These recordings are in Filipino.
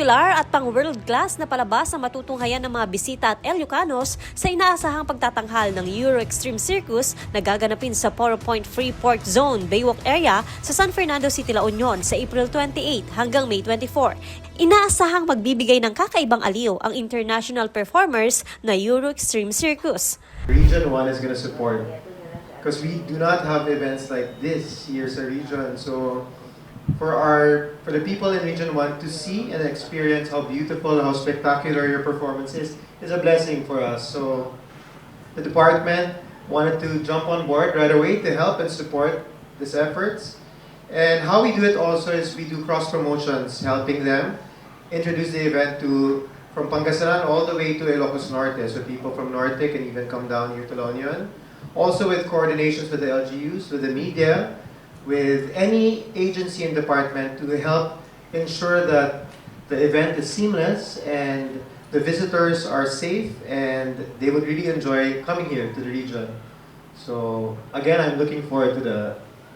Spektakular at pang-world-class na palabas ang matutunghayan ng mga bisita at Ilocanos sa inaasahang pagtatanghal ng Euro Extreme Circus na gaganapin sa Poro Point Freeport Zone, Baywalk area sa San Fernando City, La Union sa April 28 hanggang May 24. Inaasahang magbibigay ng kakaibang aliw ang international performers na Euro Extreme Circus. Region 1 is going to support because we do not have events like this here sa region. So for the people in Region 1 to see and experience how beautiful, how spectacular your performance is a blessing for us. So the department wanted to jump on board right away to help and support these efforts. And how we do it also is we do cross promotions, helping them introduce the event from Pangasinan all the way to Ilocos Norte, so people from Norte can even come down here to La Union. Also with coordinations with the LGUs, with the media, with any agency and department to help ensure that the event is seamless and the visitors are safe and they would really enjoy coming here to the region. So again, I'm looking forward to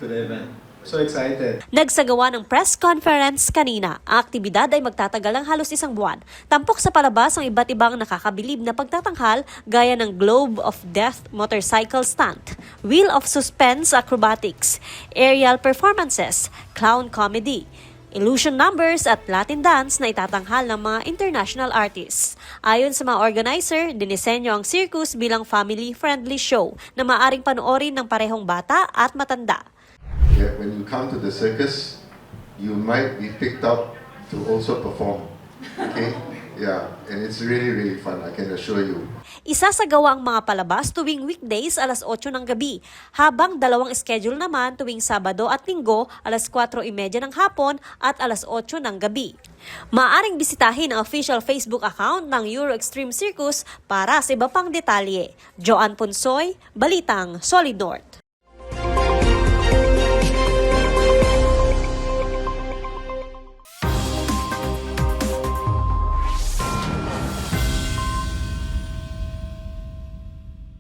the event. So excited. Nagsagawa ng press conference kanina. Ang aktibidad ay magtatagal ng halos isang buwan. Tampok sa palabas ang iba't ibang nakakabilib na pagtatanghal gaya ng Globe of Death motorcycle stunt, Wheel of Suspense acrobatics, aerial performances, clown comedy, illusion numbers at Latin dance na itatanghal ng mga international artists. Ayon sa mga organizer, dinisenyo ang circus bilang family-friendly show na maaring panoorin ng parehong bata at matanda. Yeah, when you come to the circus, you might be picked up to also perform. Okay? Yeah, and it's really, really fun, I can assure you. Isasagawa ang mga palabas tuwing weekdays alas 8 ng gabi, habang dalawang schedule naman tuwing Sabado at Linggo alas 4:30 ng hapon at alas 8 ng gabi. Maaaring bisitahin ang official Facebook account ng Euro Extreme Circus para sa iba pang detalye. Joanne Ponsoy, Balitang Solid North.